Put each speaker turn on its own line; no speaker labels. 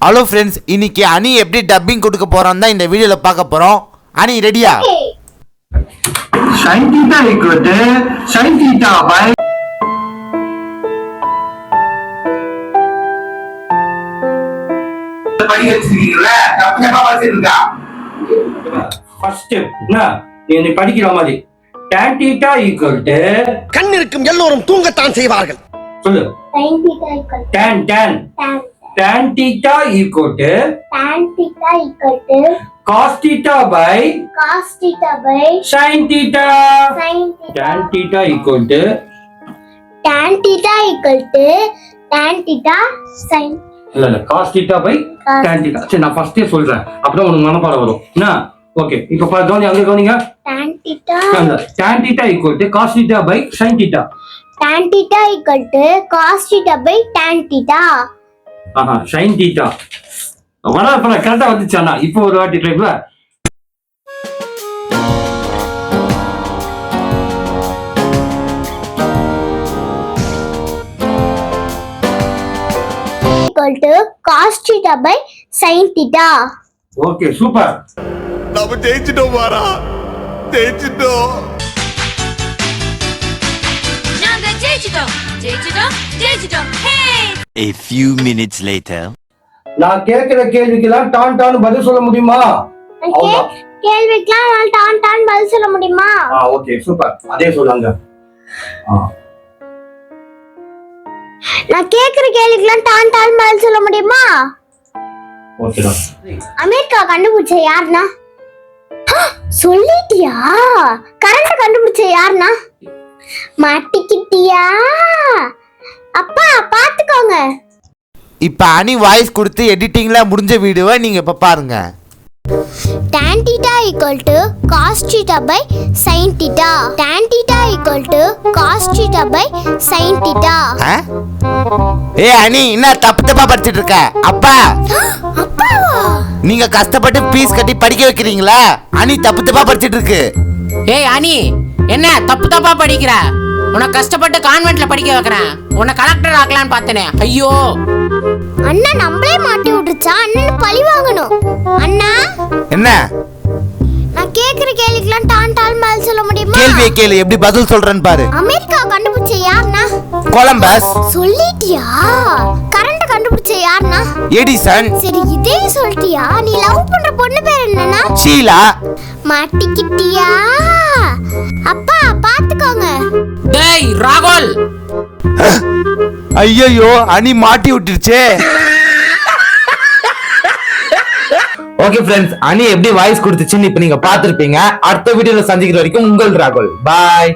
Hello friends, இன்னைக்கு அனி எப்படி டப்பிங் கொடுக்க போறான்னு தான் இந்த வீடியோல பார்க்க போறோம். அனி ரெடியா?
sin theta equal to sin theta by படி வச்சிருக்கீங்களா? தப்பா வச்சிருக்கா.
ஃபர்ஸ்ட் ஸ்டெப் நீ படிக்கிற மாதிரி tan theta equal to
கண் இருக்கும் எல்லோரும் தூங்கத்தான் செய்வார்கள்.
சொல்லு.
sin theta equal to
tan theta equal to cos theta by sin theta. Tan theta equal to
tan theta sin
இல்ல cos theta by tan theta. சரி நான் ஃபர்ஸ்டே சொல்றேன், அப்புறம் உனக்கு மனப்பாடம் வரும். என்ன? ஓகே, இப்போ கவனி, அங்க கவனிங்க.
tan theta
equal to cos theta by sin theta.
tan theta equal to cos theta by tan theta.
sin theta. வர கரெக்டா வந்துச்சானா? இப்போ ஒரு வாட்டி ட்ரை பண்ணு.
equal to cos theta by sin theta.
Okay, super.
நாம ஜெயிச்சிட்டோம் வாரா, ஜெயிச்சிட்டோம்.
நாங்க ஜெயிச்சிட்டோம்.
A few minutes later.
நான் கேக்குற கேள்விக்கெல்லாம் டான் பதில் சொல்ல முடியுமா?
கேள்விக்கெல்லாம் நான் டான் பதில் சொல்ல முடியுமா?
Okay, super. அதே சொல்லுங்க.
நான் கேக்குற கேள்விக்கெல்லாம் டான் பதில் சொல்ல முடியுமா?
ஓகேடா.
அமெரிக்கா கண்டுபிடிச்ச யாருன்னா? சொல்லிட்டியா? கரண்ட் கண்டுபிடிச்ச யாருன்னா? மாட்டிக்கிட்டியா? அப்பா பாத்துக்கோங்க.
இப்ப அனி வாய்ஸ் கொடுத்து எடிட்டிங்ல முடிஞ்ச வீடியோவை நீங்க இப்ப பாருங்க.
tan theta equal to cos theta by sin theta. tan theta equal to cos theta by sin theta.
அனி என்ன தப்பா படிச்சிட்டு இருக்க? அப்பா
அப்பாவா?
நீங்க கஷ்டப்பட்டு ஃபீஸ் கட்டி படிக்க வைக்கிறீங்களா? அனி தப்பா படிச்சிட்டு இருக்கு.
அனி என்ன தப்பா படிக்கிற? உன்னை கஷ்டப்பட்டு கான்வென்ட்ல படிக்க வைக்கிறேன். உன்னை கலெக்டர் ஆக்கலான்னு பார்த்தனே. ஐயோ,
அண்ணா நம்மளே மாட்டி விட்டுச்சா? அண்ணன் பழி வாங்கணும். அண்ணா
என்ன?
நான் கேக்குற கேள்விக்கெல்லாம் டான் பதில் சொல்ல முடியுமா?
கேள்வியை கேளு, எப்படி பதில் சொல்றேன்னு பாரு.
அமெரிக்கா கண்டுபிடிச்ச யாருன்னா?
கொலம்பஸ்.
சொல்லிட்டியா? கரண்ட் கண்டுபிடிச்ச யாருன்னா?
எடிசன்.
சரி இதே சொல்லிட்டியா? நீ லவ் பண்ற பொண்ணு பேர் என்னன்னா?
ஷீலா.
மாட்டிக்கிட்டியா? அப்பா பாத்துக்கோங்க.
டேய் ராகுல்.
ஐயோ, அனி மாட்டி விட்டுருச்சே. ஓகே ஃப்ரெண்ட்ஸ், அனி எப்படி வாய்ஸ் கொடுத்துச்சுன்னு இப்ப நீங்க பாத்திருப்பீங்க. அடுத்த வீடியோல சந்திக்கிற வரைக்கும் உங்கள் ராகுல். பாய்.